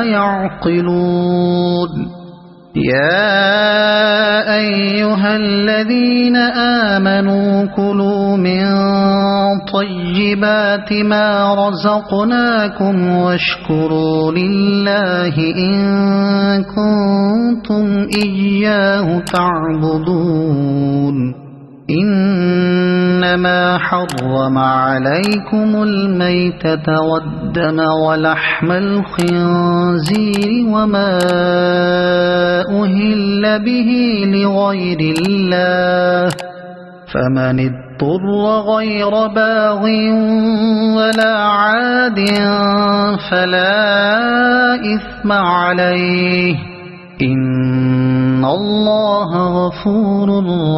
يعقلون يا أيها الذين آمنوا كلوا من طيبات ما رزقناكم واشكروا لله إن كنتم إياه تعبدون إنما حرم عليكم الميتة والدم ولحم الخنزير وما أهل به لغير الله فمن اضطر غير باغ ولا عاد فلا إثم عليه إن الله غفور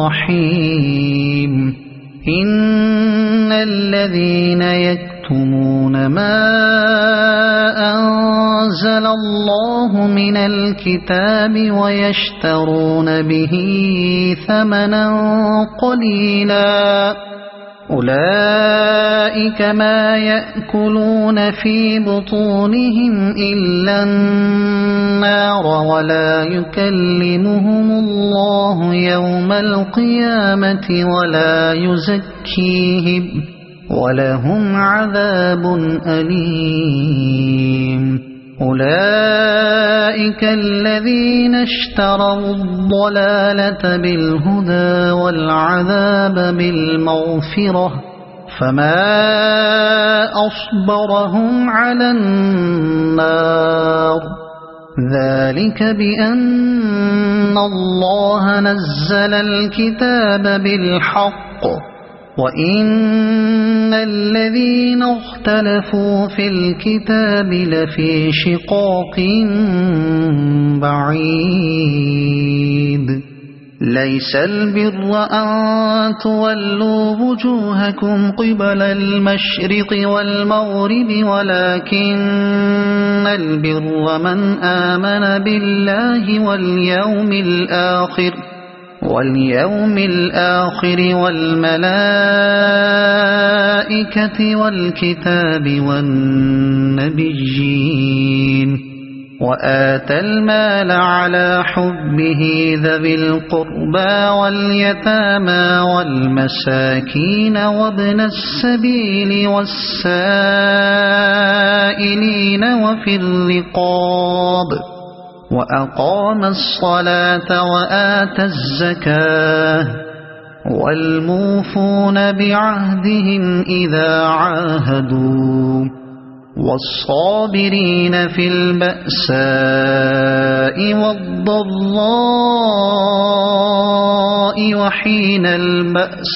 رحيم إن الذين يكتمون ما أنزل الله من الكتاب ويشترون به ثمنا قليلا أولئك ما يأكلون في بطونهم إلا النار ولا يكلمهم الله يوم القيامة ولا يزكيهم ولهم عذاب أليم أولئك الذين اشتروا الضلالة بالهدى والعذاب بالمغفرة فما أصبرهم على النار ذلك بأن الله نزل الكتاب بالحق وإن الذين اختلفوا في الكتاب لفي شقاق بعيد ليس البر أن تولوا وجوهكم قبل المشرق والمغرب ولكن البر من آمن بالله واليوم الآخر والملائكة والكتاب والنبيين وآتى المال على حبه ذوي القربى واليتامى والمساكين وابن السبيل والسائلين وفي الرقاب وأقام الصلاة وآتى الزكاة والموفون بعهدهم إذا عاهدوا والصابرين في البأساء والضراء وحين البأس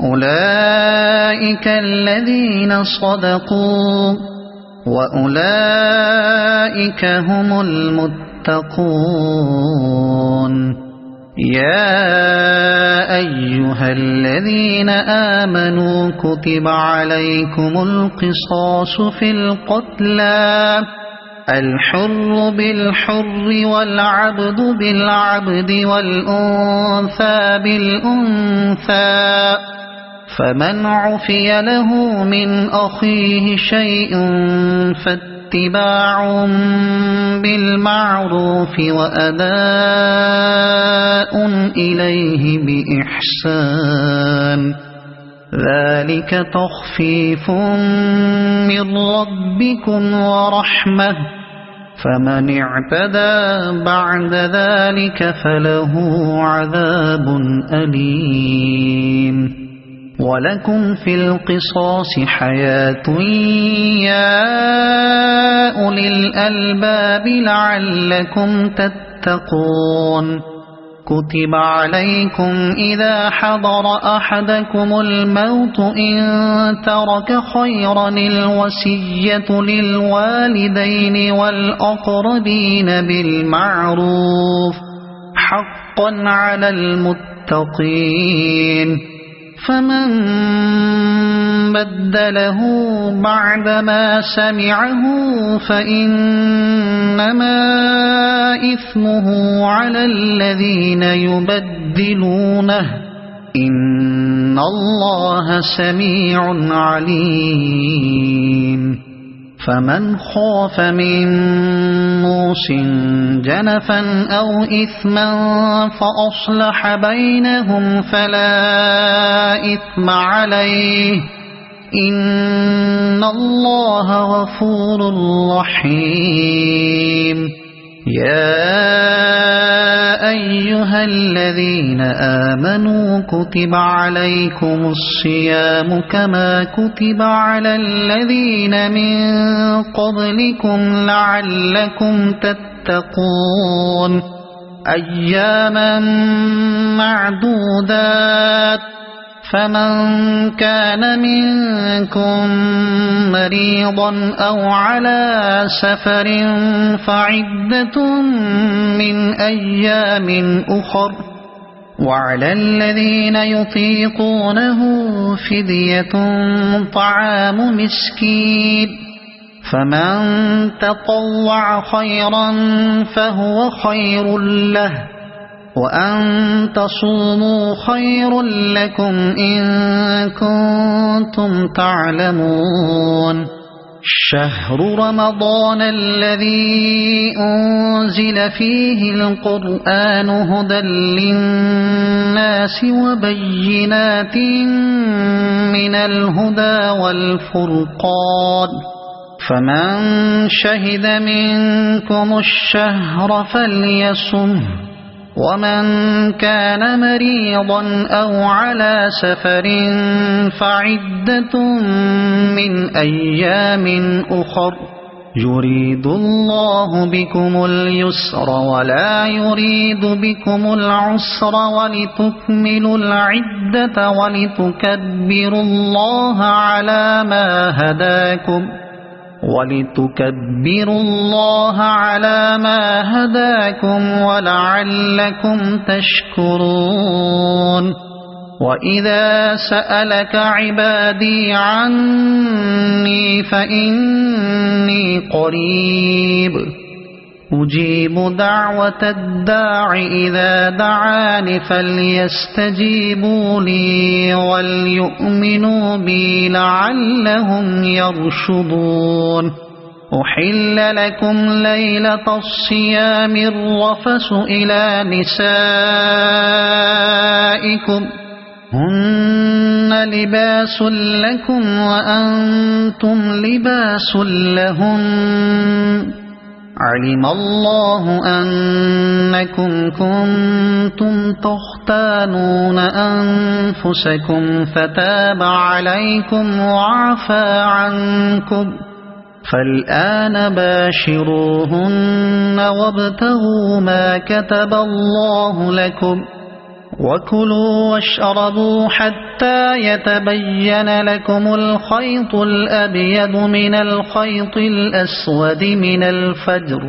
أولئك الذين صدقوا وأولئك هم المتقون يا أيها الذين آمنوا كتب عليكم القصاص في القتلى الحر بالحر والعبد بالعبد والأنثى بالأنثى فمن عفي له من أخيه شيء فاتباع بالمعروف وأداء إليه بإحسان ذلك تخفيف من ربكم ورحمة فمن اعتدى بعد ذلك فله عذاب أليم ولكم في القصاص حياة يا أولي الألباب لعلكم تتقون كتب عليكم إذا حضر أحدكم الموت إن ترك خيرا الوصية للوالدين والأقربين بالمعروف حقا على المتقين فمن بدله بعدما سمعه فإنما إثمه على الذين يبدلونه إن الله سميع عليم فمن خاف من نفس جنفا أو إثما فأصلح بينهم فلا إثم عليه إن الله غفور رحيم يا أيها الذين آمنوا كتب عليكم الصيام كما كتب على الذين من قبلكم لعلكم تتقون أياما معدودات فمن كان منكم مريضا أو على سفر فعدة من أيام أخر وعلى الذين يطيقونه فدية طعام مسكين فمن تطوع خيرا فهو خير له وأن تصوموا خير لكم إن كنتم تعلمون شهر رمضان الذي أنزل فيه القرآن هدى للناس وبينات من الهدى والفرقان فمن شهد منكم الشهر فليصمه ومن كان مريضا أو على سفر فعدة من أيام أخر يريد الله بكم اليسر ولا يريد بكم العسر ولتكملوا العدة ولتكبروا الله على ما هداكم ولعلكم تشكرون وإذا سألك عبادي عني فإني قريب أجيب دعوة الداع إذا دعان فليستجيبوا لي وليؤمنوا بي لعلهم يرشدون أحل لكم ليلة الصيام الرفث إلى نسائكم هن لباس لكم وأنتم لباس لهن علم الله أنكم كنتم تختانون أنفسكم فتاب عليكم وعفى عنكم فالآن باشروهن وابتغوا ما كتب الله لكم وكلوا واشربوا حتى يتبين لكم الخيط الأبيض من الخيط الأسود من الفجر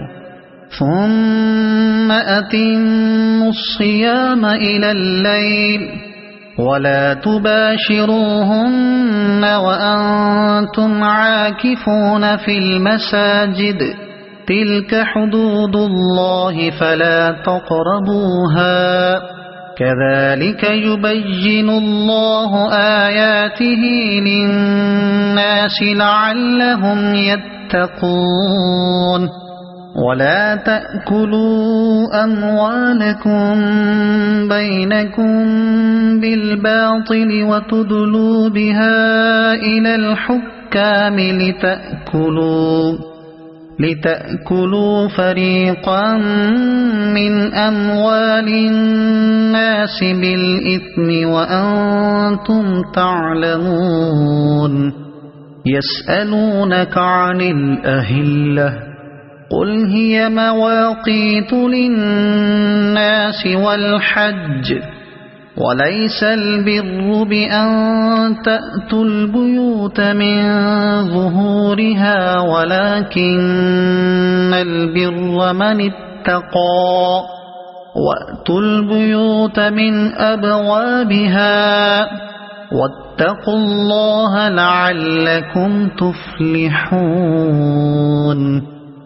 ثم أتموا الصيام إلى الليل ولا تباشروهن وأنتم عاكفون في المساجد تلك حدود الله فلا تقربوها كذلك يبين الله آياته للناس لعلهم يتقون ولا تأكلوا أموالكم بينكم بالباطل وتدلوا بها إلى الحكام لتأكلوا فريقا من أموال الناس بالإثم وأنتم تعلمون يسألونك عن الأهلة قل هي مواقيت للناس والحج وليس البر بأن تأتوا البيوت من ظهورها ولكن البر من اتقى وأتوا البيوت من أبوابها واتقوا الله لعلكم تفلحون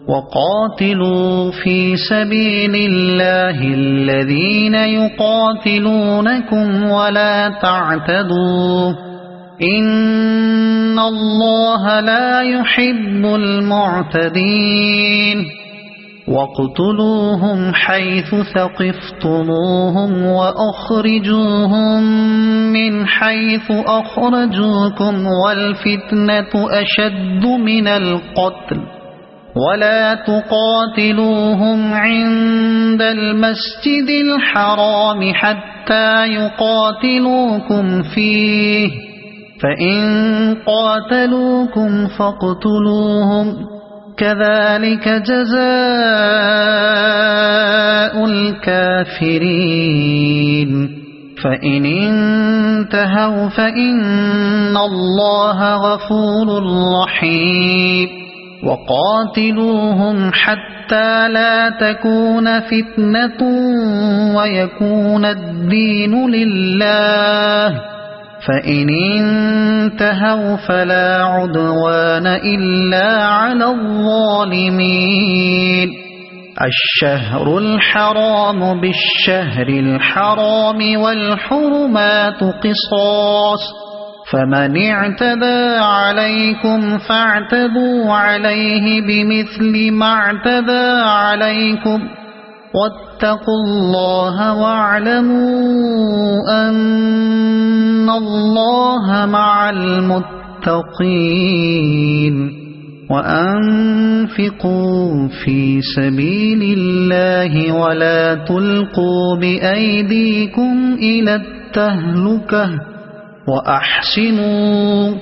وقاتلوا في سبيل الله الذين يقاتلونكم ولا تعتدوا إن الله لا يحب المعتدين واقتلوهم حيث ثقفتموهم وأخرجوهم من حيث أخرجوكم والفتنة أشد من القتل ولا تقاتلوهم عند المسجد الحرام حتى يقاتلوكم فيه فإن قاتلوكم فاقتلوهم كذلك جزاء الكافرين فإن انتهوا فإن الله غفور رحيم وقاتلوهم حتى لا تكون فتنة ويكون الدين لله فإن انتهوا فلا عدوان إلا على الظالمين الشهر الحرام بالشهر الحرام والحرمات قصاص فمن اعتدى عليكم فاعتدوا عليه بمثل ما اعتدى عليكم واتقوا الله واعلموا أن الله مع المتقين وأنفقوا في سبيل الله ولا تلقوا بأيديكم إلى التهلكة وأحسنوا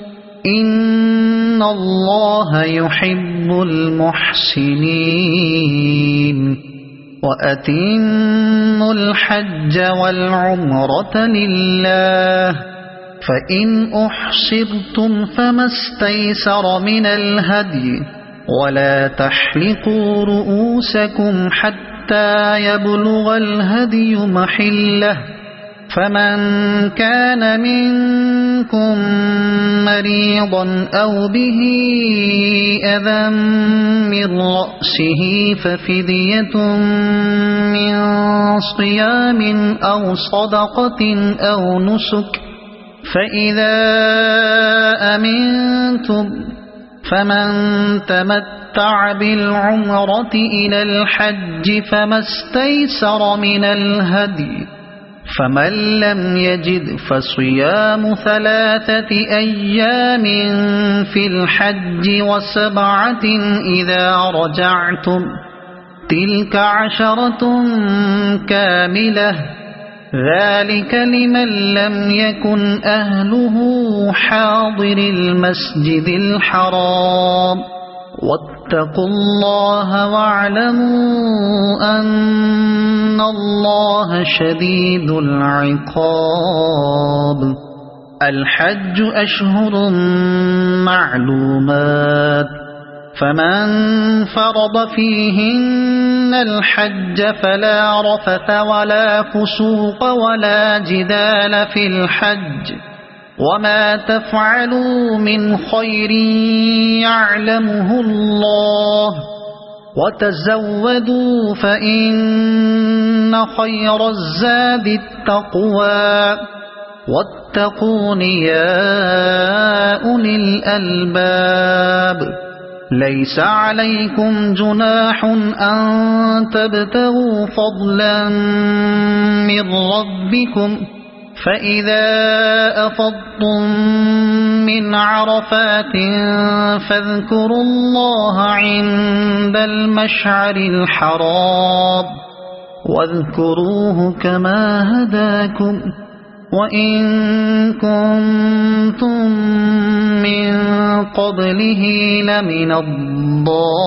إن الله يحب المحسنين وأتموا الحج والعمرة لله فإن أحصرتم فما استيسر من الهدي ولا تحلقوا رؤوسكم حتى يبلغ الهدي محله فمن كان منكم مريضا أو به أذى من رأسه ففدية من صيام أو صدقة أو نسك فإذا أمنتم فمن تمتع بالعمرة إلى الحج فما استيسر من الهدي فمن لم يجد فصيام 3 أيام في الحج و7 إذا رجعتم تلك 10 كاملة ذلك لمن لم يكن أهله حاضر المسجد الحرام واتقوا الله واعلموا أن الله شديد العقاب الحج أشهر معلومات فمن فرض فيهن الحج فلا رفث ولا فسوق ولا جدال في الحج وما تفعلوا من خير يعلمه الله وتزودوا فإن خير الزاد التقوى واتقون يا أولي الألباب ليس عليكم جناح أن تبتغوا فضلا من ربكم فإذا أفضتم من عرفات فاذكروا الله عند المشعر الحرام واذكروه كما هداكم وإن كنتم من قبله لمن الضالين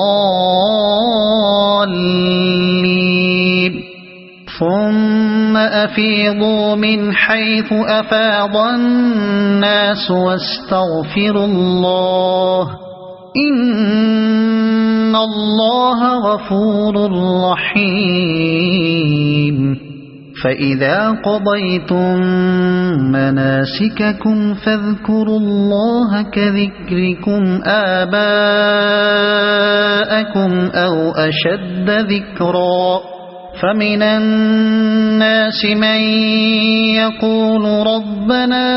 ثم أفيضوا من حيث أفاض الناس واستغفروا الله إن الله غفور رحيم فإذا قضيتم مناسككم فاذكروا الله كذكركم آباءكم أو أشد ذكرا فمن الناس من يقول ربنا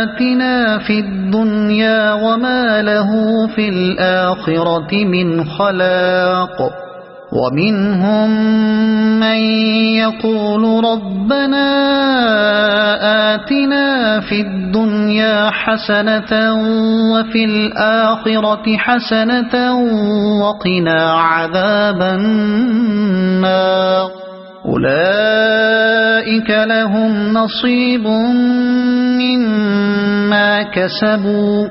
آتنا في الدنيا الدنيا وما له في الآخرة من خلاق ومنهم من يقول ربنا آتنا في الدنيا حسنة وفي الآخرة حسنة وقنا عذاب النار أولئك لهم نصيب مما كسبوا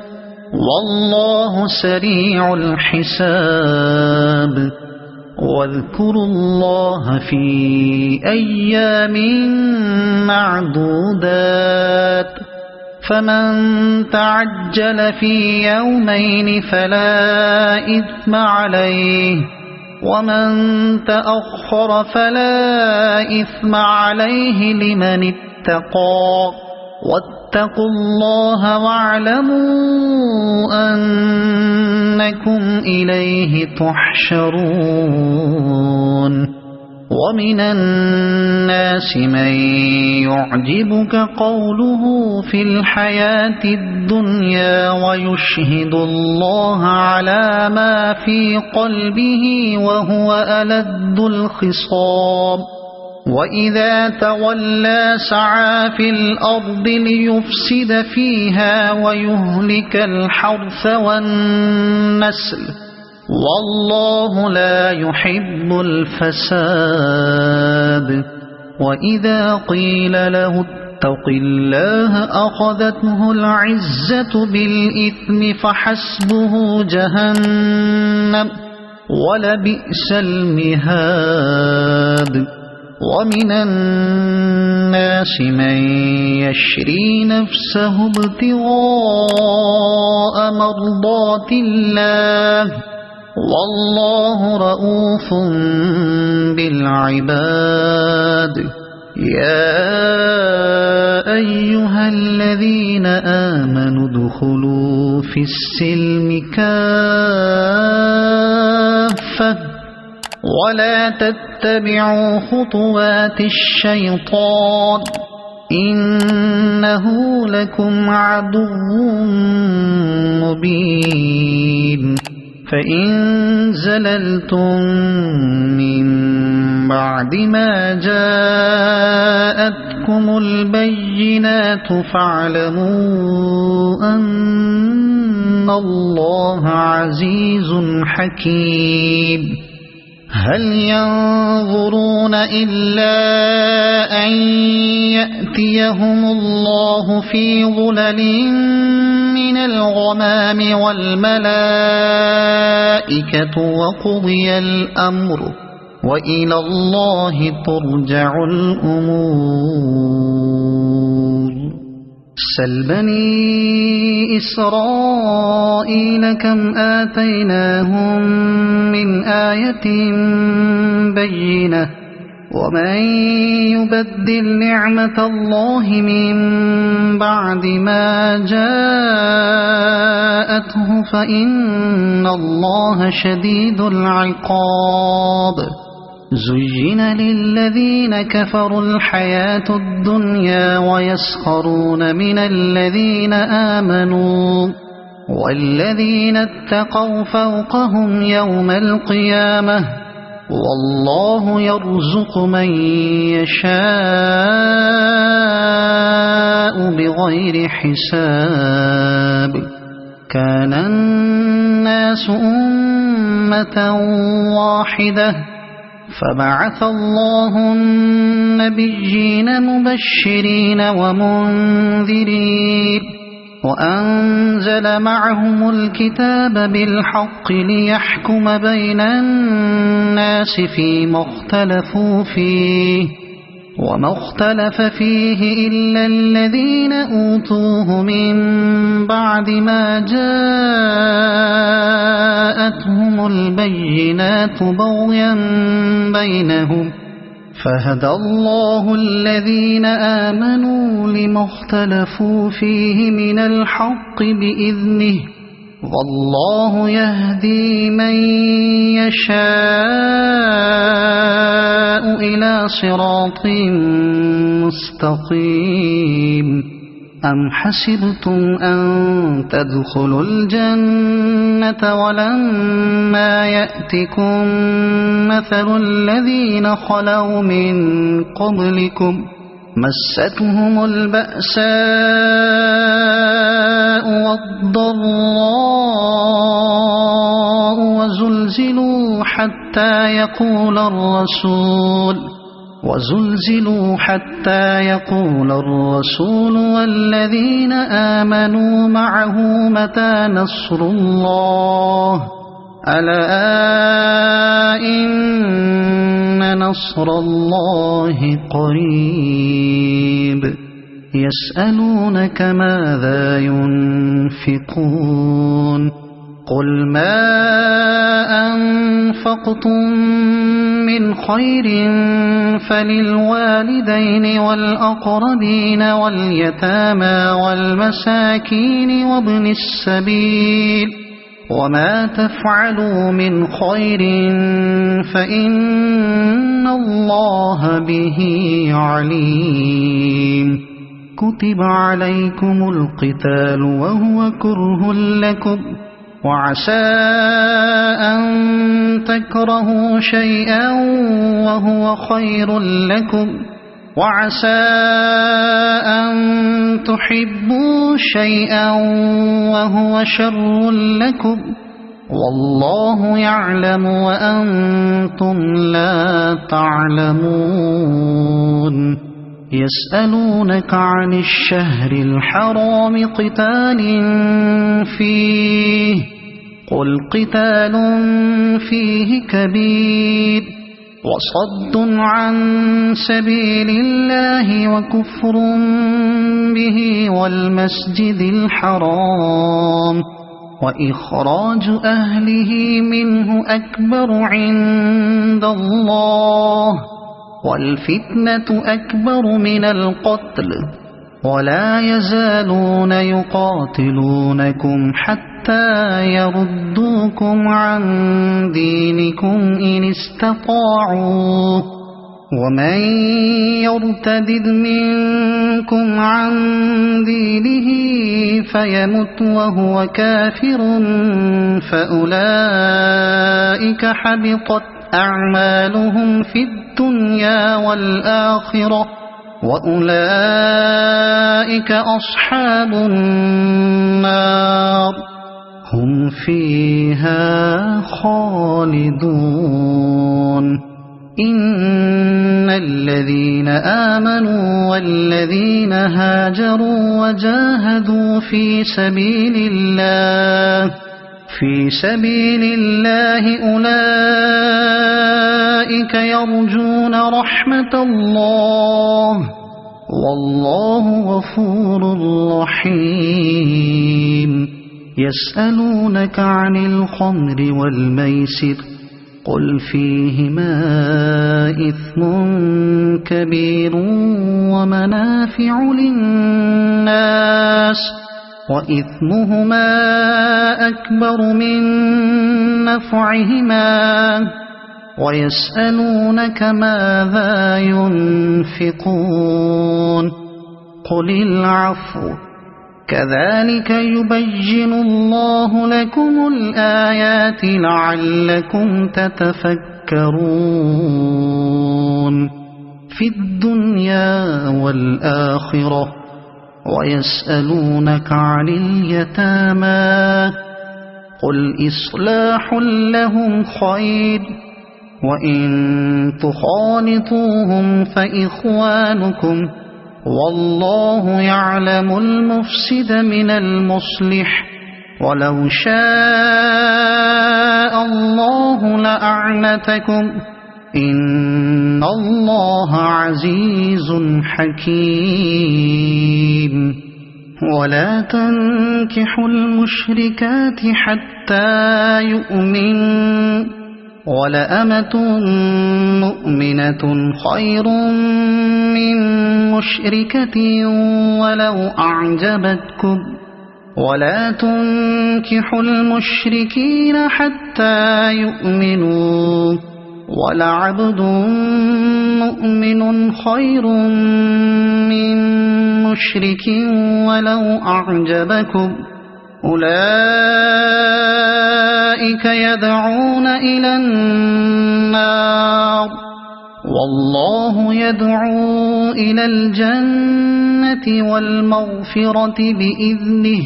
والله سريع الحساب واذكروا الله في أيام معدودات فمن تعجل في يومين فلا إثم عليه ومن تأخر فلا إثم عليه لمن اتقى واتقوا الله واعلموا أنكم إليه تحشرون ومن الناس من يعجبك قوله في الحياة الدنيا ويشهد الله على ما في قلبه وهو ألد الخصام وإذا تولى سعى في الأرض ليفسد فيها ويهلك الحرث والنسل والله لا يحب الفساد وإذا قيل له اتق الله أخذته العزة بالإثم فحسبه جهنم ولبئس المهاد ومن الناس من يشري نفسه ابتغاء مرضات الله والله رؤوف بالعباد يا أيها الذين آمنوا ادخلوا في السلم كافة ولا تتبعوا خطوات الشيطان إنه لكم عدو مبين فإن زللتم من بعد ما جاءتكم البينات فاعلموا أن الله عزيز حكيم هل ينظرون إلا أن يأتيهم الله في ظلل من الغمام والملائكة وقضي الأمر وإلى الله ترجع الأمور سل بني إسرائيل كم آتيناهم من آية بينة ومن يبدل نعمة الله من بعد ما جاءته فإن الله شديد العقاب زين للذين كفروا الحياة الدنيا ويسخرون من الذين آمنوا والذين اتقوا فوقهم يوم القيامة والله يرزق من يشاء بغير حساب كان الناس أمة واحدة فبعث الله النبيين مبشرين ومنذرين وأنزل معهم الكتاب بالحق ليحكم بين الناس فيما اختلفوا فيه وما اختلف فيه إلا الذين أوتوه من بعد ما جاءتهم البينات بغيا بينهم فهدى الله الذين آمنوا لما اختلفوا فيه من الحق بإذنه والله يهدي من يشاء إلى صراط مستقيم أم حسبتم أن تدخلوا الجنة ولما يأتكم مثل الذين خلوا من قبلكم مستهم البأساء والضراء وزلزلوا حتى يقول الرسول والذين آمنوا معه متى نصر الله ألا إن نصر الله قريب يسألونك ماذا ينفقون قل ما أنفقتم من خير فللوالدين والأقربين واليتامى والمساكين وابن السبيل وما تفعلوا من خير فإن الله به عليم كتب عليكم القتال وهو كره لكم وعسى أن تكرهوا شيئا وهو خير لكم وعسى أن تحبوا شيئا وهو شر لكم والله يعلم وأنتم لا تعلمون يسألونك عن الشهر الحرام قتال فيه قل قتال فيه كبير وصد عن سبيل الله وكفر به والمسجد الحرام وإخراج أهله منه أكبر عند الله والفتنة أكبر من القتل ولا يزالون يقاتلونكم حتى يردوكم عن دينكم إن استطاعوا ومن يرتد منكم عن دينه فيمت وهو كافر فأولئك حبطت أعمالهم في الدنيا والآخرة وأولئك أصحاب النار هم فيها خالدون إن الذين آمنوا والذين هاجروا وجاهدوا في سبيل الله أولئك يرجون رحمة الله والله غفور رحيم يسألونك عن الخمر والميسر قل فيهما إثم كبير ومنافع للناس وإثمهما أكبر من نفعهما ويسألونك ماذا ينفقون قل العفو كذلك يبين الله لكم الآيات لعلكم تتفكرون في الدنيا والآخرة ويسألونك عن اليتامى قل إصلاح لهم خير وإن تخالطوهم فإخوانكم والله يعلم المفسد من المصلح ولو شاء الله لأعنتكم إن الله عزيز حكيم ولا تنكحوا المشركات حتى يؤمنوا ولأمة مؤمنة خير من مشركة ولو أعجبتكم ولا تنكحوا المشركين حتى يؤمنوا ولعبد مؤمن خير من مشرك ولو أعجبكم أولئك يدعون إلى النار والله يدعو إلى الجنة والمغفرة بإذنه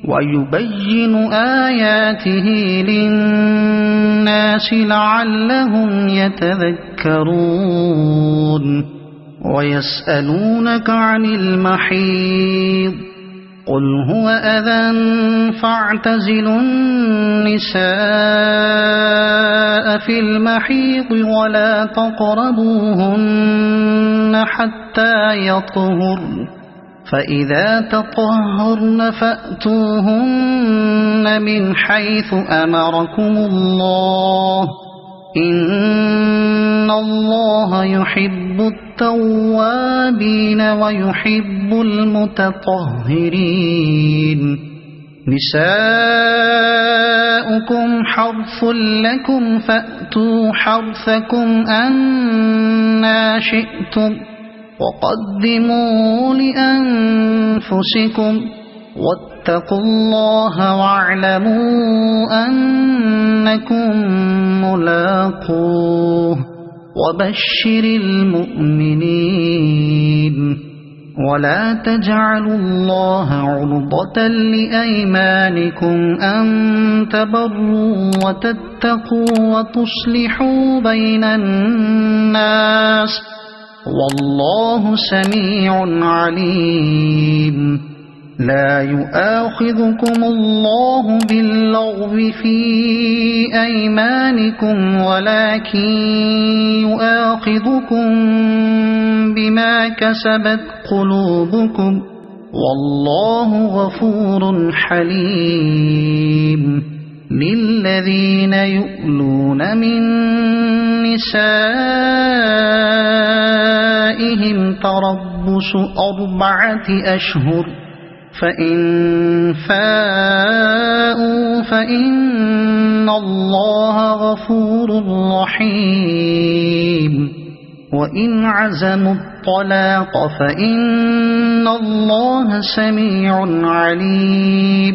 ويبين آياته للناس لعلهم يتذكرون ويسألونك عن المحيض قل هو أذى فاعتزلوا النساء في المحيض ولا تقربوهن حتى يطهرن فإذا تطهرن فأتوهن من حيث أمركم الله إن الله يحب التوابين ويحب المتطهرين نساؤكم حرث لكم فأتوا حرثكم أنى شئتم وقدموا لأنفسكم واتقوا الله واعلموا أنكم ملاقوه وبشر المؤمنين ولا تجعلوا الله عرضة لأيمانكم أن تبروا وتتقوا وتصلحوا بين الناس والله سميع عليم لا يؤاخذكم الله باللغو في أيمانكم ولكن يؤاخذكم بما كسبت قلوبكم والله غفور حليم للذين يؤلون من نسائهم تربص 4 أشهر فإن فاءوا فإن الله غفور رحيم وإن عزموا الطلاق فإن الله سميع عليم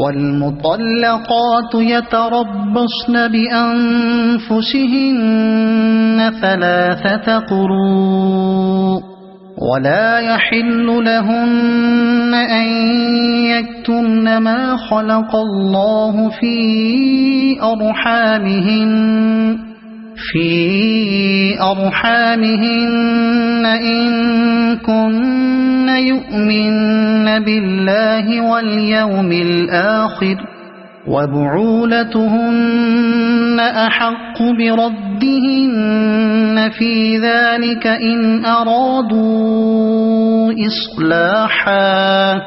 والمطلقات يتربصن بأنفسهن 3 قروء ولا يحل لهن أن يكتمن ما خلق الله في أرحامهن إن كن يؤمن بالله واليوم الآخر وبعولتهن أحق بردهن في ذلك إن أرادوا إصلاحا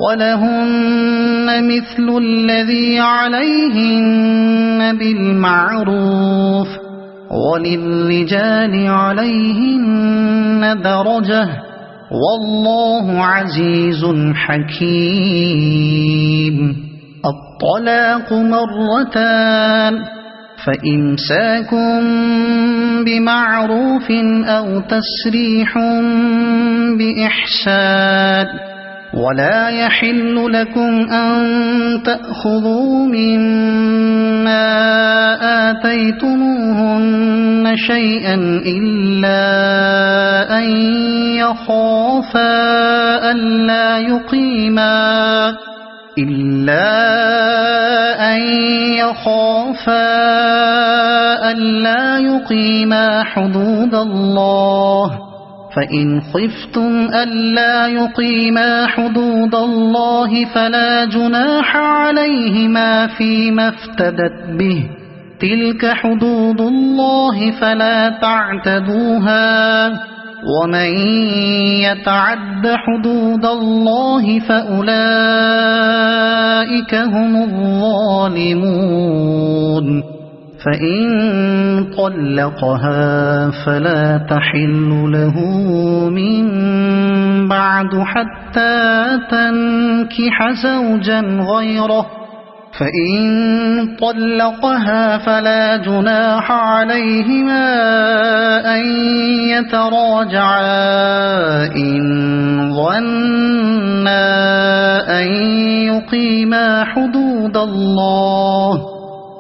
ولهن مثل الذي عليهن بالمعروف وللرجال عليهن درجة والله عزيز حكيم الطلاق 2 فإمساك بمعروف أو تسريح بإحسان ولا يحل لكم أن تأخذوا مما آتيتموهن شيئا إلا أن يخافا ألا يقيما حدود الله فإن خفتم ألا يقيما حدود الله فلا جناح عليهما فيما افتدت به تلك حدود الله فلا تعتدوها ومن يتعد حدود الله فأولئك هم الظالمون فإن طلقها فلا تحل له من بعد حتى تنكح زوجا غيره فإن طلقها فلا جناح عليهما أن يتراجعا إن ظنا أن يقيما حدود الله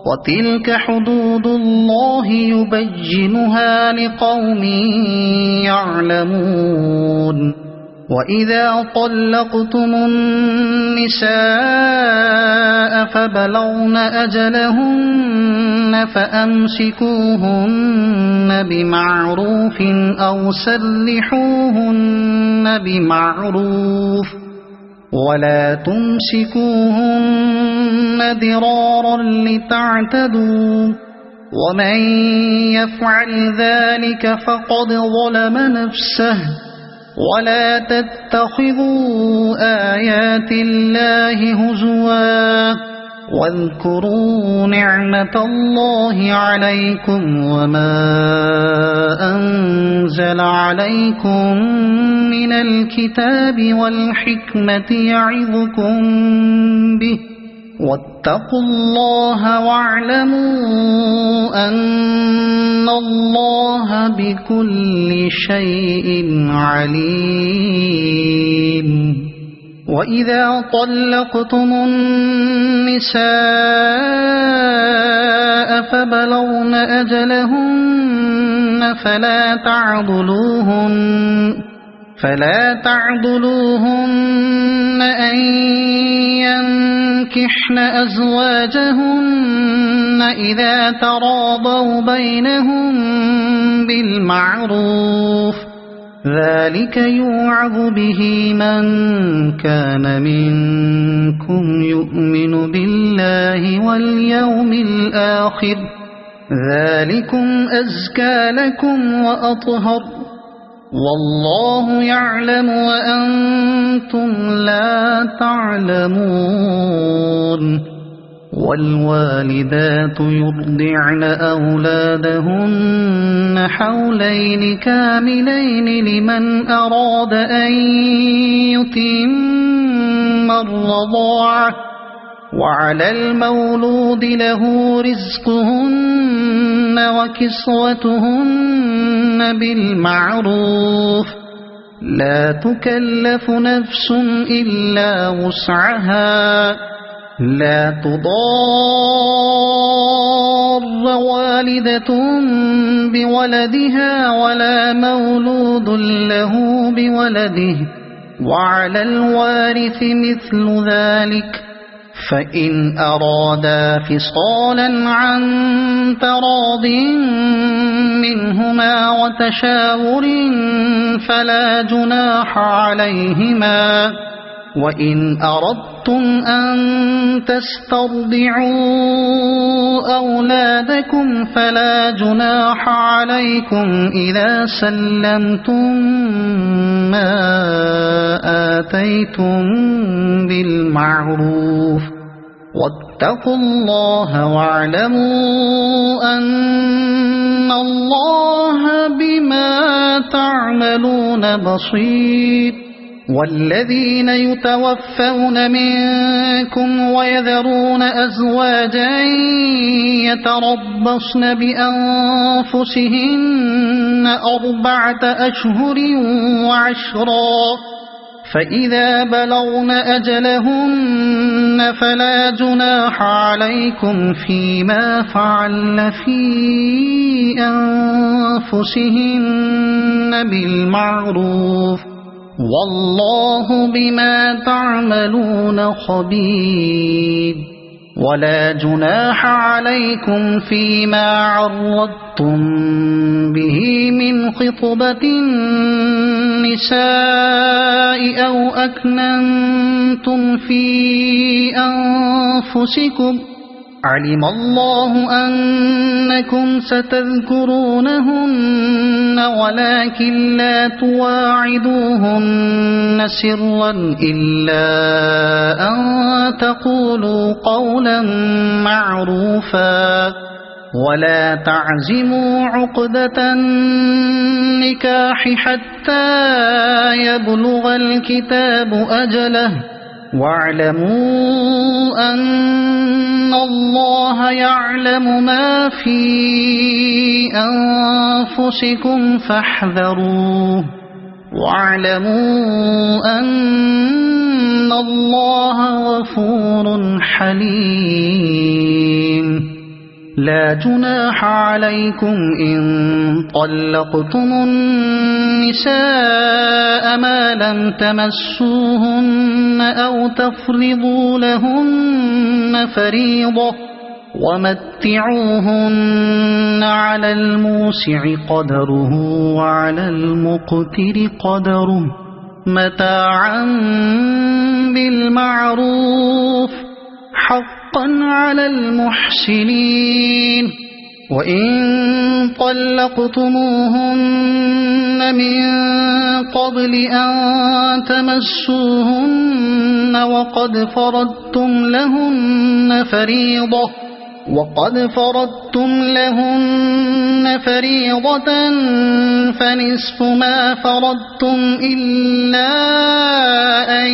وتلك حدود الله يبينها لقوم يعلمون وإذا طلقتم النساء فبلغن أجلهن فأمسكوهن بمعروف أو سرحوهن بمعروف ولا تمسكوهن ضرارا لتعتدوا ومن يفعل ذلك فقد ظلم نفسه ولا تتخذوا آيات الله هزوا واذكروا نعمة الله عليكم وما أنزل عليكم من الكتاب والحكمة يعظكم به واتقوا الله واعلموا أن الله بكل شيء عليم وإذا طلقتم النساء فبلغن أجلهن فلا تعضلوهن أن ينكحن أزواجهن إذا تراضوا بينهم بالمعروف ذلك يوعظ به من كان منكم يؤمن بالله واليوم الآخر ذلكم أزكى لكم وأطهر والله يعلم وأنتم لا تعلمون والوالدات يرضعن أولادهن حولين كاملين لمن أراد أن يتم الرضاعة وعلى المولود له رزقهن وكسوتهن بالمعروف لا تكلف نفس إلا وسعها لا تضار والدة بولدها ولا مولود له بولده وعلى الوارث مثل ذلك فإن أرادا فصالا عن تراض منهما وتشاور فلا جناح عليهما وإن أردتم أن تسترضعوا أولادكم فلا جناح عليكم إذا سلمتم ما آتيتم بالمعروف واتقوا الله واعلموا أن الله بما تعملون بصير والذين يتوفون منكم ويذرون أزواجا يتربصن بأنفسهن 4 أشهر وعشرا فإذا بلغن أجلهن فلا جناح عليكم فيما فعلن في أنفسهن بالمعروف والله بما تعملون خبير ولا جناح عليكم فيما عرضتم به من خطبة النساء أو أكننتم في أنفسكم علم الله أنكم ستذكرونهن ولكن لا تواعدوهن سرا إلا أن تقولوا قولا معروفا ولا تعزموا عقدة النكاح حتى يبلغ الكتاب أجله واعلموا أن الله يعلم ما في أنفسكم فاحذروه واعلموا أن الله غفور حليم لا جناح عليكم إن طلقتم النساء ما لم تمسوهن أو تفرضوا لهن فريضة ومتعوهن على الموسع قدره وعلى المقتر قدره متاعا بالمعروف حقا على المحسنين وإن طلقتموهن من قبل أن تمسوهن وقد فرضتم لهن فريضة فنصف ما فرضتم إلا أن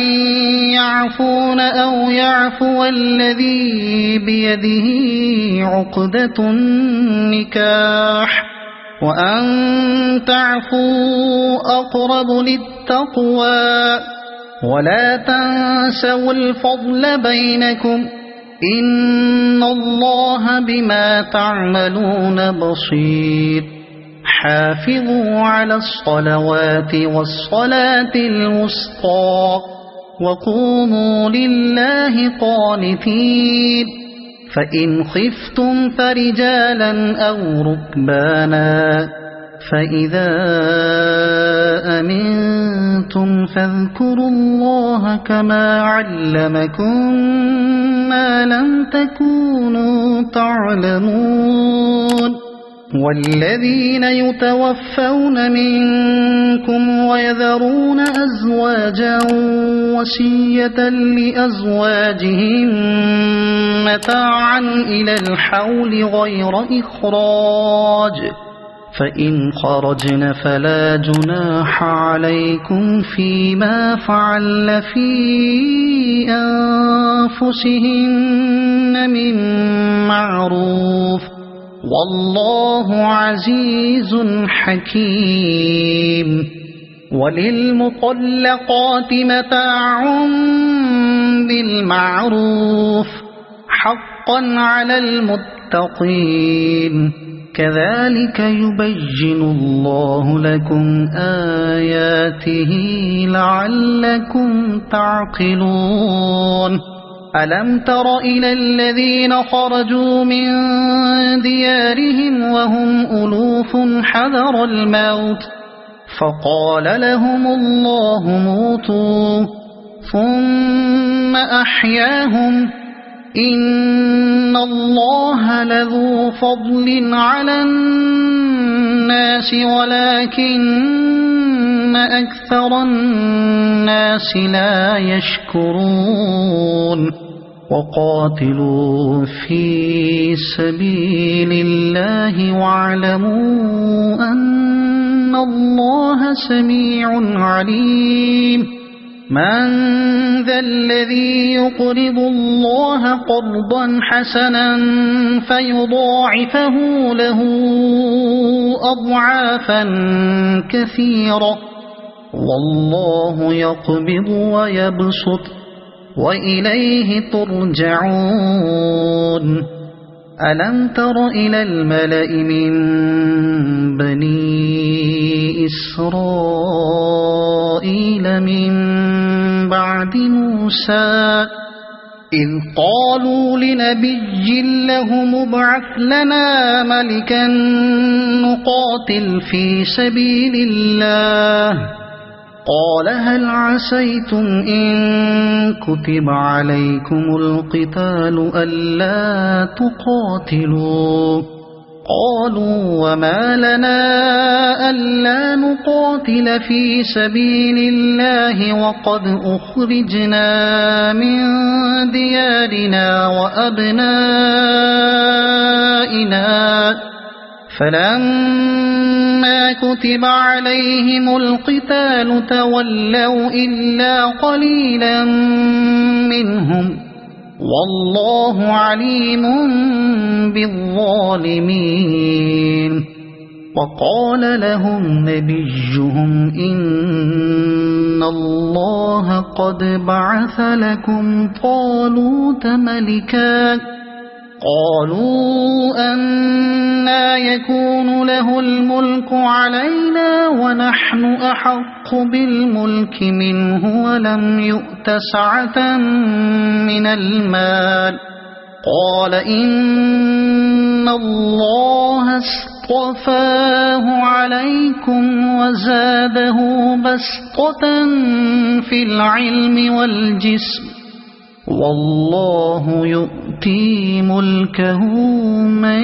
يعفون أو يعفو الذي بيده عقدة النكاح وأن تعفوا أقرب للتقوى ولا تنسوا الفضل بينكم إن الله بما تعملون بصير حافظوا على الصلوات والصلاة الوسطى وقوموا لله قانتين فإن خفتم فرجالا أو ركبانا فإذا أمنتم فاذكروا الله كما علمكم ما لم تكونوا تعلمون والذين يتوفون منكم ويذرون أزواجا وصية لأزواجهم متاعا إلى الحول غير إخراج فإن خرجن فلا جناح عليكم فيما فعل في أنفسهن من معروف والله عزيز حكيم وللمطلقات متاع بالمعروف حقا على المتقين كذلك يبين الله لكم آياته لعلكم تعقلون ألم تر إلى الذين خرجوا من ديارهم وهم ألوف حذر الموت فقال لهم الله موتوا ثم أحياهم إن الله لذو فضل على الناس ولكن أكثر الناس لا يشكرون وقاتلوا في سبيل الله واعلموا أن الله سميع عليم من ذا الذي يقرض الله قرضا حسنا فيضاعفه له أضعافا كثيرة والله يقبض ويبسط وإليه ترجعون ألم تر إلى الملأ من بني إسرائيل من بعد موسى إذ قالوا لنبي له مبعث لنا ملكا نقاتل في سبيل الله قال هل عسيتم إن كتب عليكم القتال ألا تقاتلوا قالوا وما لنا ألا نقاتل في سبيل الله وقد أخرجنا من ديارنا وأبنائنا فلما فلما كتب عليهم القتال تولوا إلا قليلا منهم والله عليم بالظالمين وقال لهم نبيهم إن الله قد بعث لكم طالوت ملكا قالوا أنى يكون له الملك علينا ونحن أحق بالملك منه ولم يؤت سعة من المال قال إن الله اصطفاه عليكم وزاده بسطة في العلم والجسم والله يؤتي ملكه من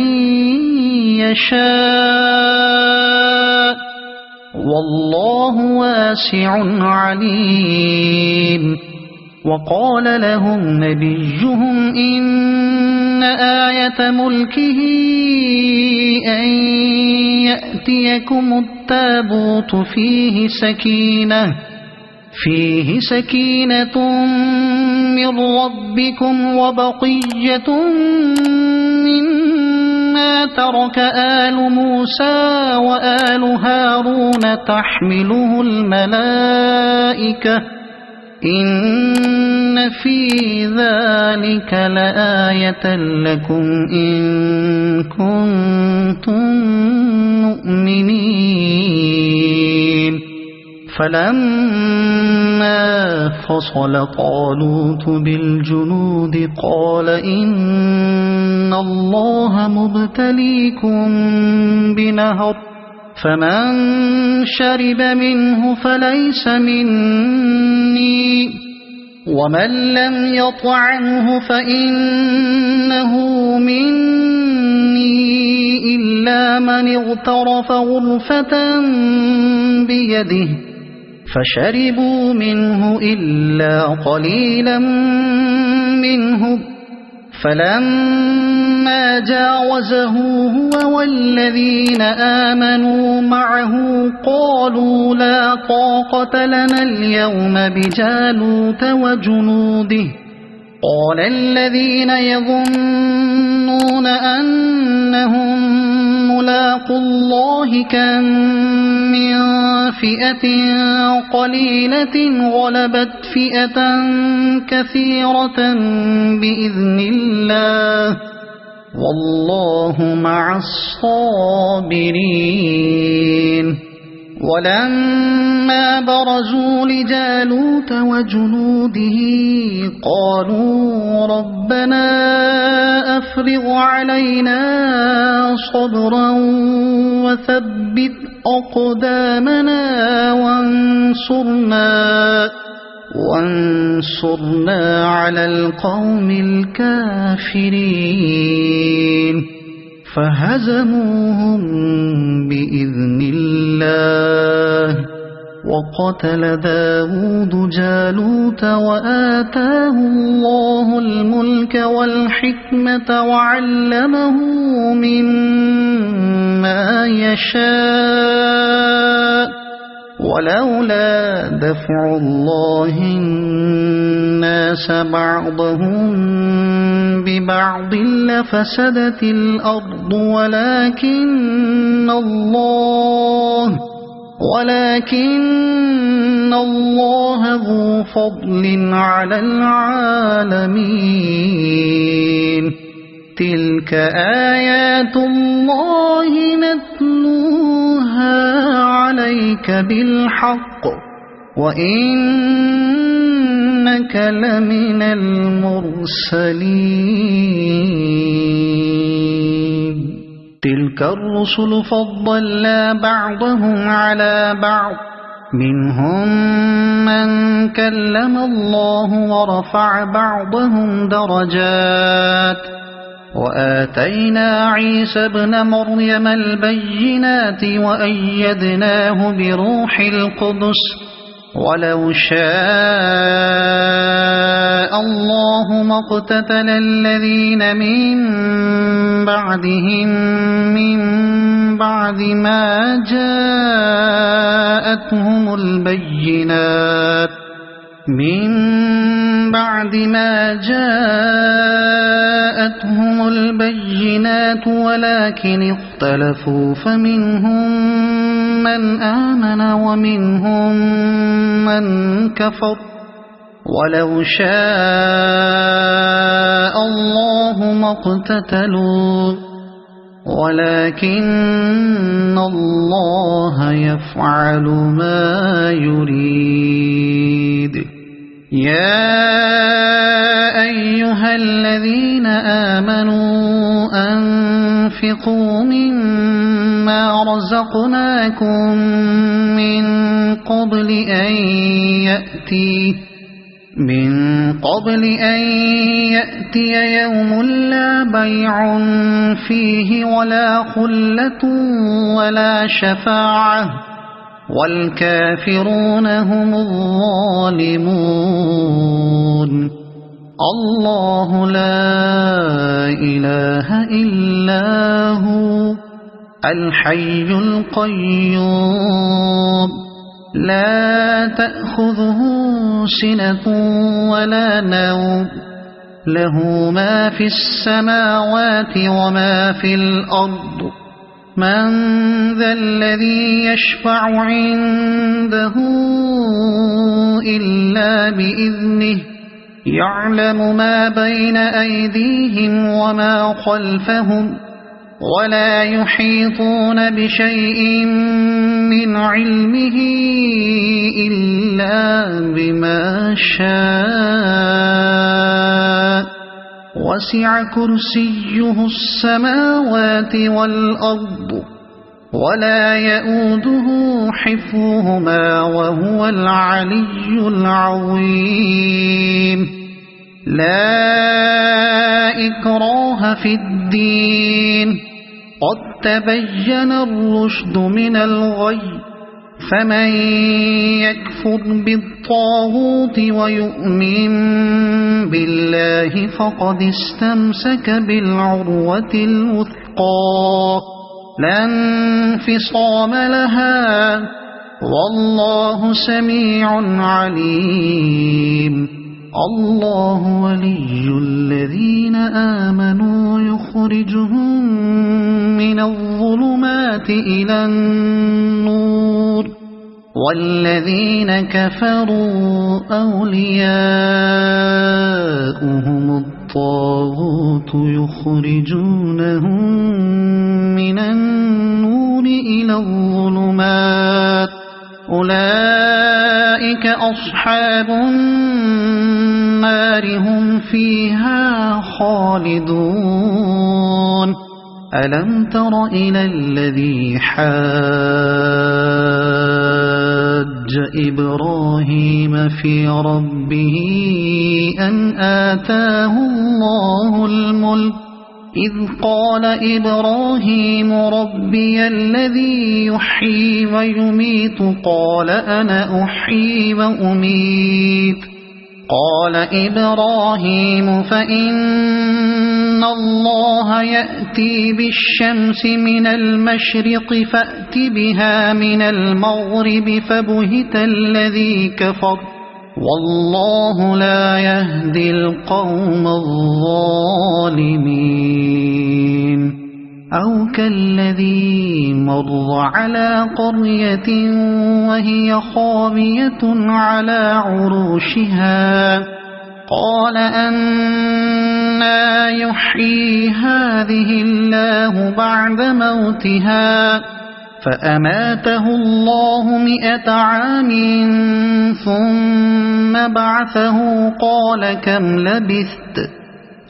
يشاء والله واسع عليم وقال لهم نبيهم إن آية ملكه أن يأتيكم التابوت فيه سكينة من ربكم وبقية مما ترك آل موسى وآل هارون تحمله الملائكة إن في ذلك لآية لكم إن كنتم مؤمنين فلما فصل طالوت بالجنود قال إن الله مبتليكم بنهر فمن شرب منه فليس مني ومن لم يطعمه فإنه مني إلا من اغترف غرفة بيده فشربوا منه إلا قليلا منه فلما جاوزه هو والذين آمنوا معه قالوا لا طاقة لنا اليوم بجالوت وجنوده قال الذين يظنون أنهم ملاقو الله كم من فئة قليلة غلبت فئة كثيرة بإذن الله والله مع الصابرين ولما برزوا لجالوت وجنوده قالوا ربنا أفرغ علينا صبرا وثبت أقدامنا وانصرنا على القوم الكافرين فهزموهم بإذن الله وقتل داود جالوت وآتاه الله الملك والحكمة وعلمه مما يشاء ولولا دفع الله الناس بعضهم ببعض لفسدت الأرض ولكن الله ذو فضل على العالمين تلك آيات الله نتلوها عليك بالحق وإنك لمن المرسلين تلك الرسل فضلنا بعضهم على بعض منهم من كلم الله ورفع بعضهم درجات وآتينا عيسى ابن مريم البينات وأيدناه بروح القدس ولو شاء الله ما اقتتل الذين من بعدهم من بعد ما جاءتهم البينات ولكن اختلفوا فمنهم من آمن ومنهم من كفر ولو شاء الله ما اقتتلوا ولكن الله يفعل ما يريد. يا أيها الذين آمنوا أنفقوا مما رزقناكم من قبل أن يأتي يوم لا بيع فيه ولا خلة ولا شفاعة والكافرون هم الظالمون. الله لا إله إلا هو الحي القيوم لا تأخذه سنة ولا نوم له ما في السماوات وما في الأرض. من ذا الذي يشفع عنده إلا بإذنه يعلم ما بين أيديهم وما خلفهم ولا يحيطون بشيء من علمه إلا بما شاء وسع كرسيه السماوات والأرض ولا يؤوده حفظهما وهو العلي العظيم. لا إكراه في الدين قد تبين الرشد من الغي فمن يكفر بالطاغوت ويؤمن بالله فقد استمسك بالعروة الوثقى لا انفصام لها والله سميع عليم. الله ولي الذين آمنوا يخرجهم من الظلمات إلى النور والذين كفروا أولياؤهم الطاغوت يخرجونهم من النور إلى الظلمات أولئك أصحاب النار هم فيها خالدون. ألم تر إلى الذي حاج إبراهيم في ربه أن آتاه الله الملك إذ قال إبراهيم ربي الذي يحيي ويميت قال أنا أحيي وأميت قال إبراهيم فإن الله يأتي بالشمس من المشرق فأت بها من المغرب فبهت الذي كفر والله لا يهدي القوم الظالمين. أو كالذي مر على قرية وهي خاوية على عروشها قال أنى يحيي هذه الله بعد موتها فأماته الله 100 عام ثم بعثه قال كم لبثت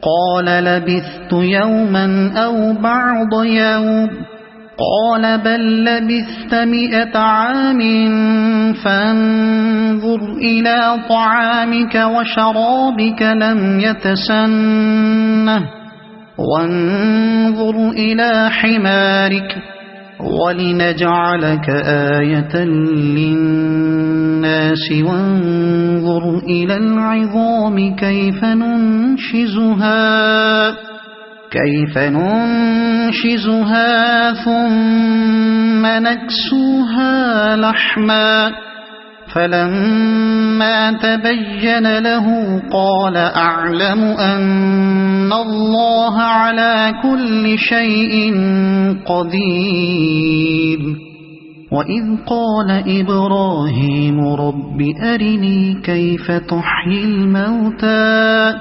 قال لبثت يوما أو بعض يوم قال بل لبثت 100 عام فانظر إلى طعامك وشرابك لم يتسنه وانظر إلى حمارك ولنجعلك آية للناس وانظر إلى العظام كيف ننشزها ثم نكسوها لحما فلما تبين له قال أعلم أن الله على كل شيء قدير وإذ قال إبراهيم رب أرني كيف تحيي الموتى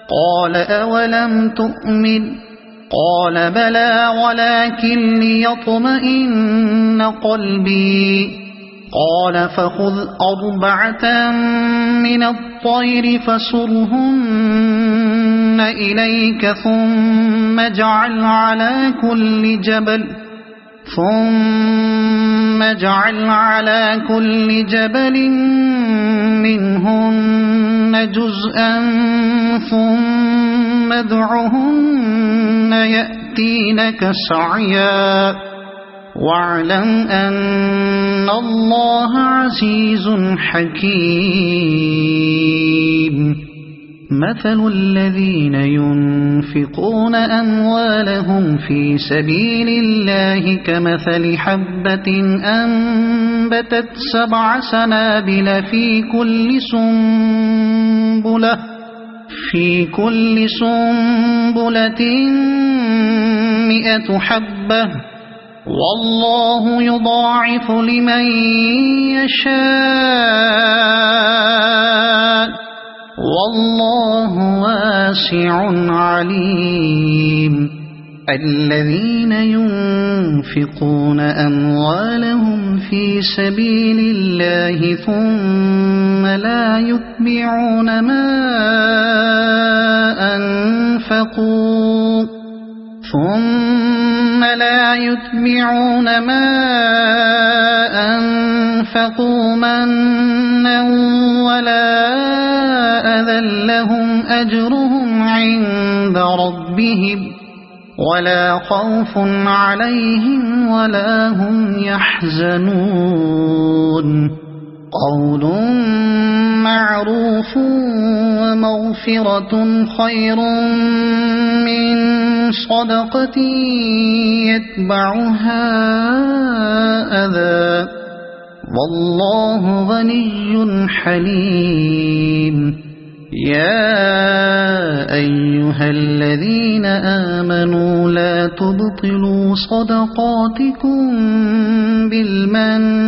قال أولم تؤمن قال بلى ولكن ليطمئن قلبي قال فخذ 4 من الطير فصرهن إليك ثم اجعل على كل جبل منهن جزءا ثم ادعهن يأتينك سعيا واعلم أن الله عزيز حكيم مثل الذين ينفقون أموالهم في سبيل الله كمثل حبة أنبتت 7 سنابل في كل سنبلة 100 حبة والله يضاعف لمن يشاء والله واسع عليم الذين ينفقون أموالهم في سبيل الله ثم لا يتبعون ما أنفقوا منا ولا أذى لهم أجرهم عند ربهم ولا خوف عليهم ولا هم يحزنون قول معروف ومغفرة خير من صدقة يتبعها أذى والله غني حليم يا أيها الذين آمنوا لا تبطلوا صدقاتكم بالمن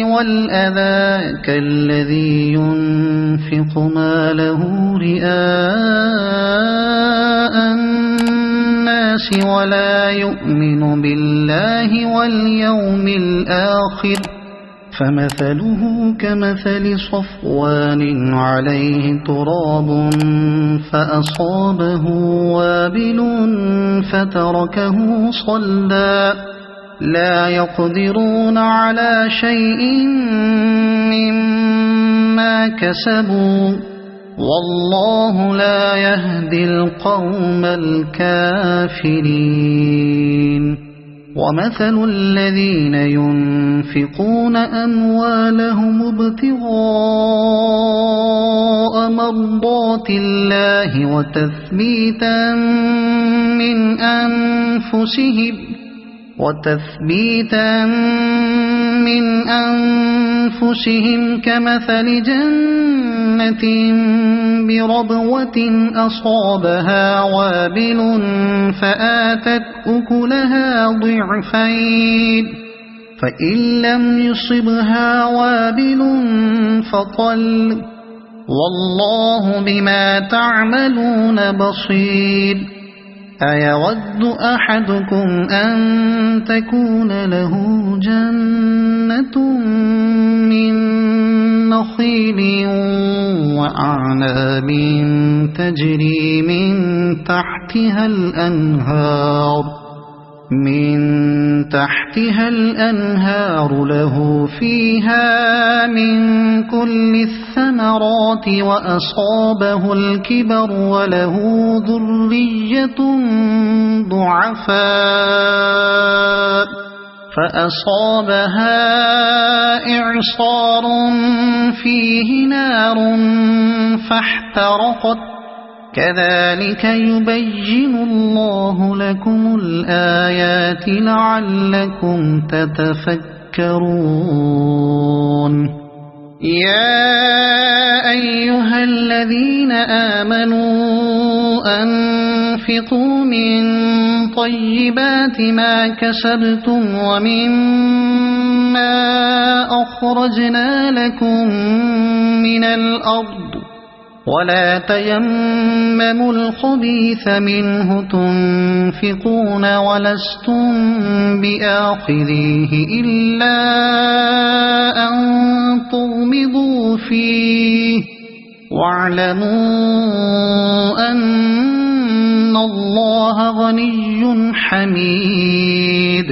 والأذى كالذي ينفق ماله رئاء الناس ولا يؤمن بالله واليوم الآخر فمثله كمثل صفوان عليه تراب فأصابه وابل فتركه صلدا لا يقدرون على شيء مما كسبوا والله لا يهدي القوم الكافرين ومثل الذين ينفقون أموالهم ابتغاء مرضات الله وتثبيتا من أنفسهم كمثل جنة بربوة أصابها وابل فآتت أكلها ضعفين فإن لم يصبها وابل فطل والله بما تعملون بصير أيود أحدكم أن تكون له جنة من نخيل وأعناب تجري من تحتها الأنهار من تحتها الأنهار له فيها من كل الثمرات وأصابه الكبر وله ذرية ضعفاء فأصابها إعصار فيه نار فاحترقت كذلك يبين الله لكم الآيات لعلكم تتفكرون يا أيها الذين آمنوا أنفقوا من طيبات ما كسبتم ومما أخرجنا لكم من الأرض ولا تيمموا الخبيث منه تنفقون ولستم بآخذيه إلا أن تغمضوا فيه واعلموا أن الله غني حميد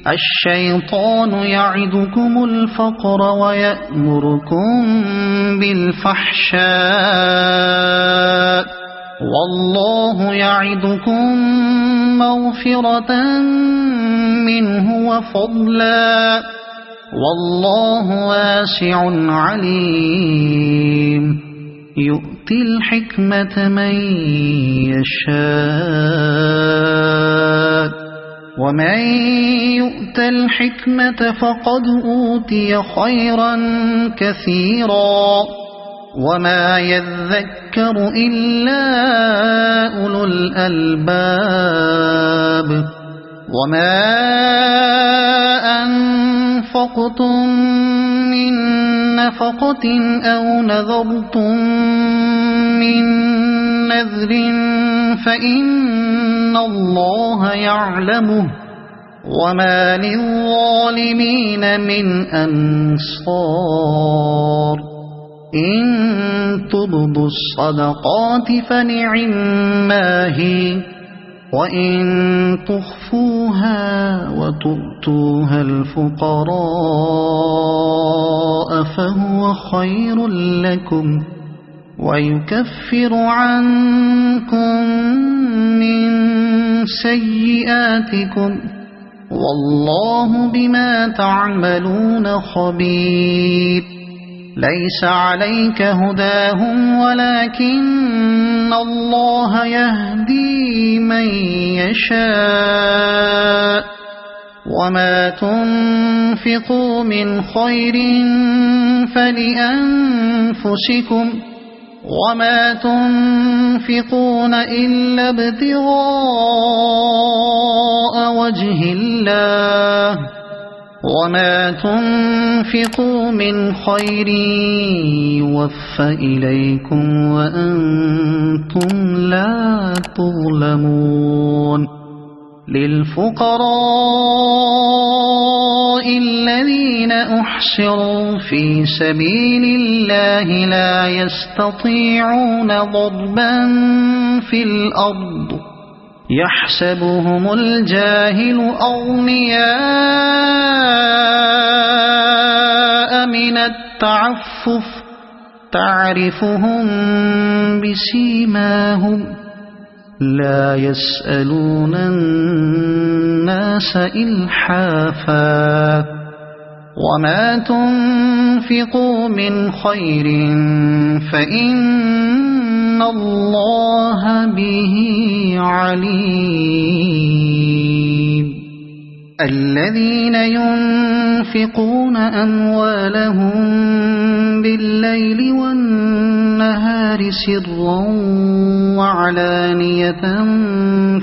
الشيطان يعدكم الفقر ويأمركم بالفحشاء والله يعدكم مغفرة منه وفضلا والله واسع عليم يؤتي الحكمة من يشاء ومن يؤت الحكمة فقد أوتي خيرا كثيرا وما يذكر إلا أولو الألباب وما أنفقتم من نفقة أو نذرتم من نذر فإن الله يعلمه وما للظالمين من أنصار إن تبدوا الصدقات فنعما هي وإن تخفوها وتؤتوها الفقراء فهو خير لكم ويكفر عنكم من سيئاتكم والله بما تعملون خبير ليس عليك هداهم ولكن الله يهدي من يشاء وما تنفقوا من خير فلأنفسكم وما تنفقون إلا ابتغاء وجه الله وما تنفقوا من خير يوفى إليكم وأنتم لا تظلمون للفقراء الذين أحصروا في سبيل الله لا يستطيعون ضربا في الأرض يحسبهم الجاهل أغنياء من التعفف تعرفهم بسيماهم لا يسألون الناس إلحافا وما تنفقوا من خير فإن الله به عليم الذين ينفقون أموالهم بالليل والنهار سرا وعلانية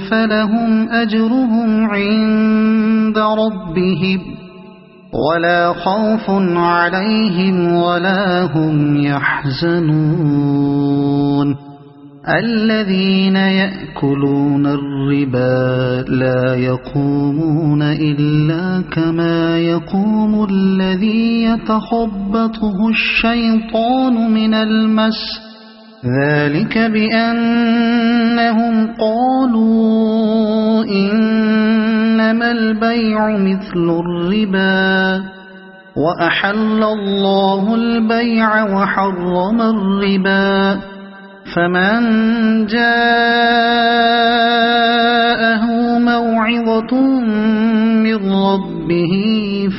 فلهم أجرهم عند ربهم ولا خوف عليهم ولا هم يحزنون الذين يأكلون الربا لا يقومون إلا كما يقوم الذي يتخبطه الشيطان من المس ذلك بأنهم قالوا إن إنما البيع مثل الربا وأحل الله البيع وحرم الربا فمن جاءه موعظة من ربه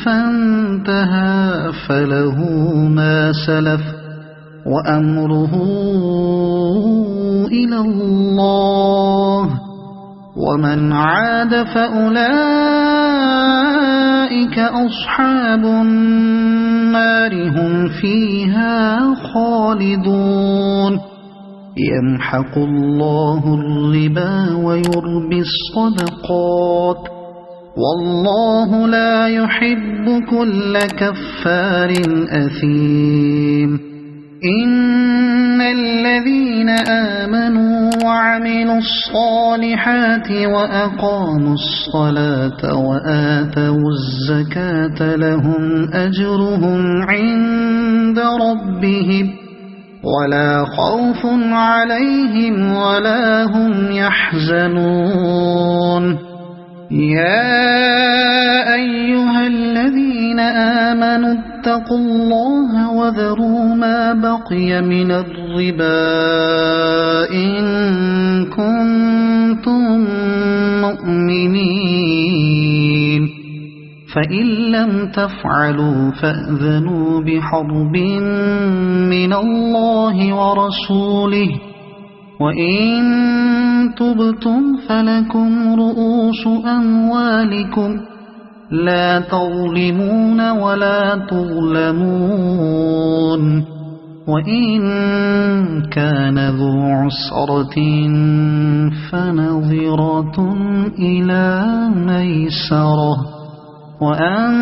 فانتهى فله ما سلف وأمره إلى الله ومن عاد فأولئك أصحاب النار هم فيها خالدون يمحق الله الربا ويربي الصدقات والله لا يحب كل كفار أثيم إن الذين آمنوا وعملوا الصالحات وأقاموا الصلاة وآتوا الزكاة لهم أجرهم عند ربهم ولا خوف عليهم ولا هم يحزنون يا أيها الذين آمنوا اتقوا الله وذروا ما بقي من الربا إن كنتم مؤمنين فإن لم تفعلوا فأذنوا بحرب من الله ورسوله وإن تبتم فلكم رؤوس أموالكم لا تظلمون ولا تظلمون وإن كان ذو عسرة فنظرة إلى ميسرة وأن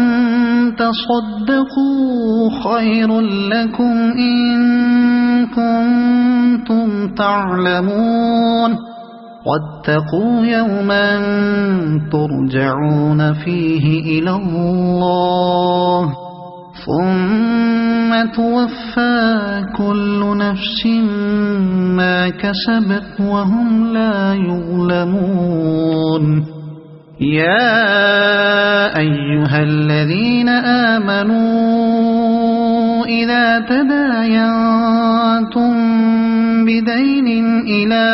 تصدقوا خير لكم إن كنتم تعلمون واتقوا يوما ترجعون فيه إلى الله ثم توفى كل نفس ما كسبت وهم لا يظلمون يا أيها الذين آمنوا إذا تداينتم بدين إلى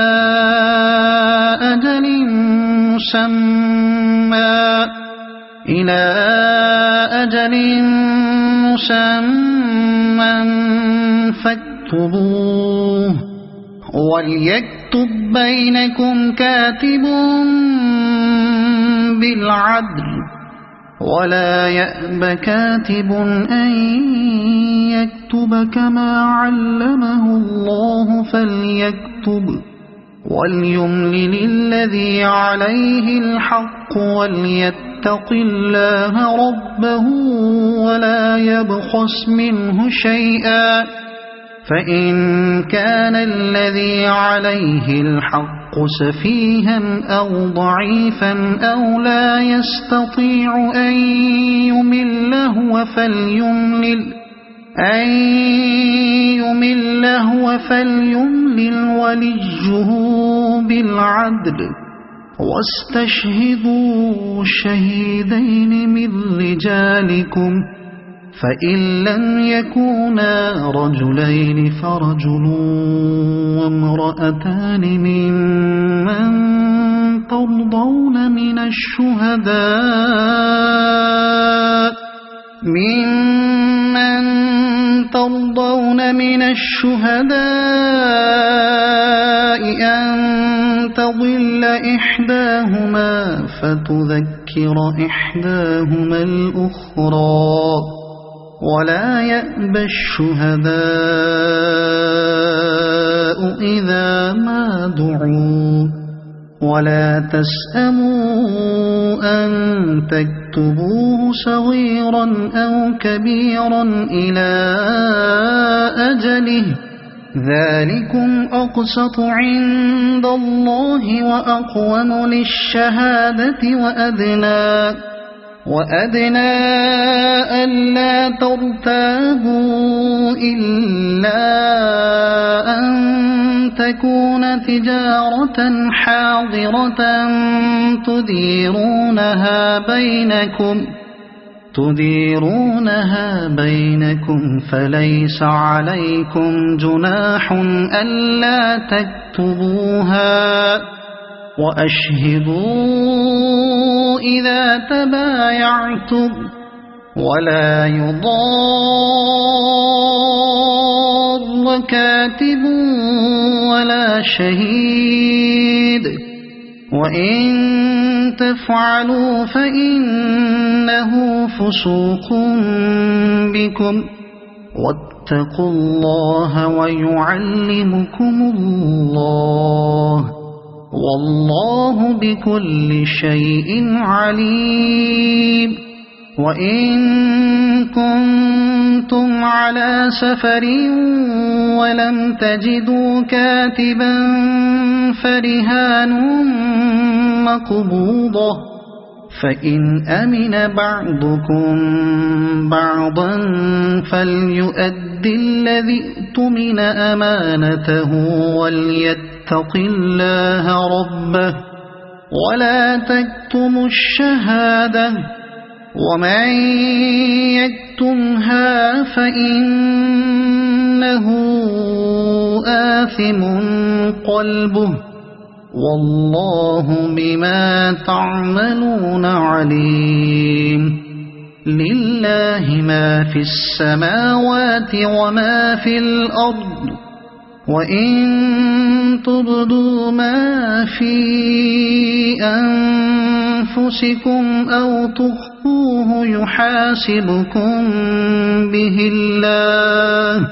أجل مسمى فاكتبوه وليكتب بينكم كاتب بالعدل ولا يأب كاتب أن يكتب كما علمه الله فليكتب وليملل الذي عليه الحق وليتق الله ربه ولا يبخس منه شيئا فإن كان الذي عليه الحق سفيها أو ضعيفا أو لا يستطيع أن يمل هو فليملل وليه بالعدل واستشهدوا شهيدين من رجالكم فإن لم يكونا رجلين فرجل وامرأتان ممن ترضون من الشهداء أن تضل إحداهما فتذكر إحداهما الأخرى ولا يأبى الشهداء إذا ما دعوا ولا تسأموا أن تكتبوه صغيرا أو كبيرا إلى أجله ذلكم أقسط عند الله وأقوم للشهادة وأدنى ألا ترتابوا إلا أن تكون تجارة حاضرة تديرونها بينكم فليس عليكم جناح ألا تكتبوها وأشهدوا إذا تبايعتم ولا يضار كاتب ولا شهيد وإن تفعلوا فإنه فسوق بكم واتقوا الله ويعلمكم الله والله بكل شيء عليم وإن كنتم على سفر ولم تجدوا كاتبا فرهان مقبوضة فإن أمن بعضكم بعضا فليؤد الذي اؤتمن أمانته وليتق الله ربه ولا تكتموا الشهادة ومن يكتمها فإنه آثم قلبه والله بما تعملون عليم لله ما في السماوات وما في الأرض وإن تبدوا ما في أنفسكم أو تخفوه يحاسبكم به الله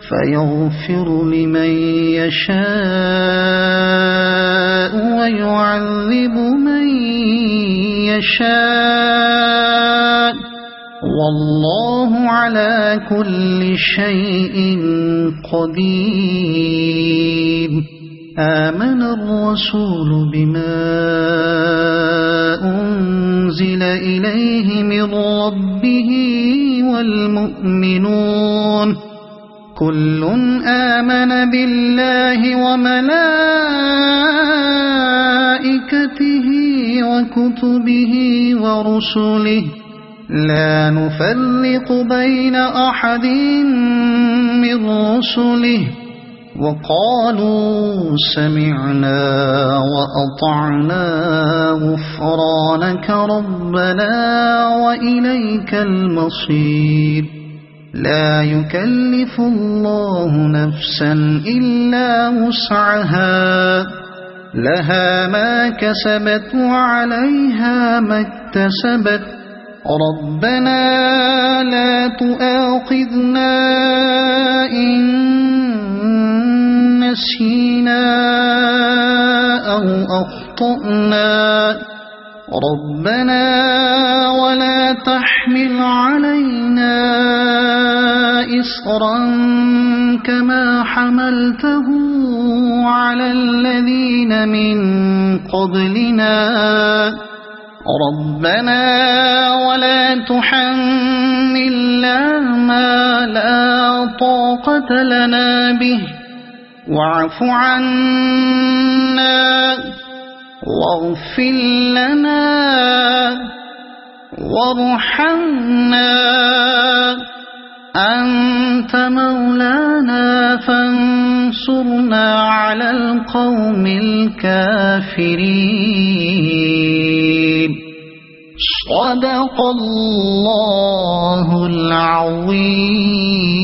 فيغفر لمن يشاء ويعذب من يشاء والله على كل شيء قدير آمن الرسول بما أنزل إليه من ربه والمؤمنون كل آمن بالله وملائكته وكتبه ورسله لا نفرق بين أحد من رسله وقالوا سمعنا وأطعنا غفرانك ربنا وإليك المصير لا يكلف الله نفسا إلا وسعها لها ما كسبت وعليها ما اكتسبت ربنا لا تؤاخذنا إن نسينا أو أخطأنا ربنا ولا تحمل علينا إصرا كما حملته على الذين من قبلنا ربنا ولا تحملنا ما لا طاقة لنا به واعف عنا واغفر لنا وارحمنا أنت مولانا فانصرنا على القوم الكافرين صدق الله العظيم.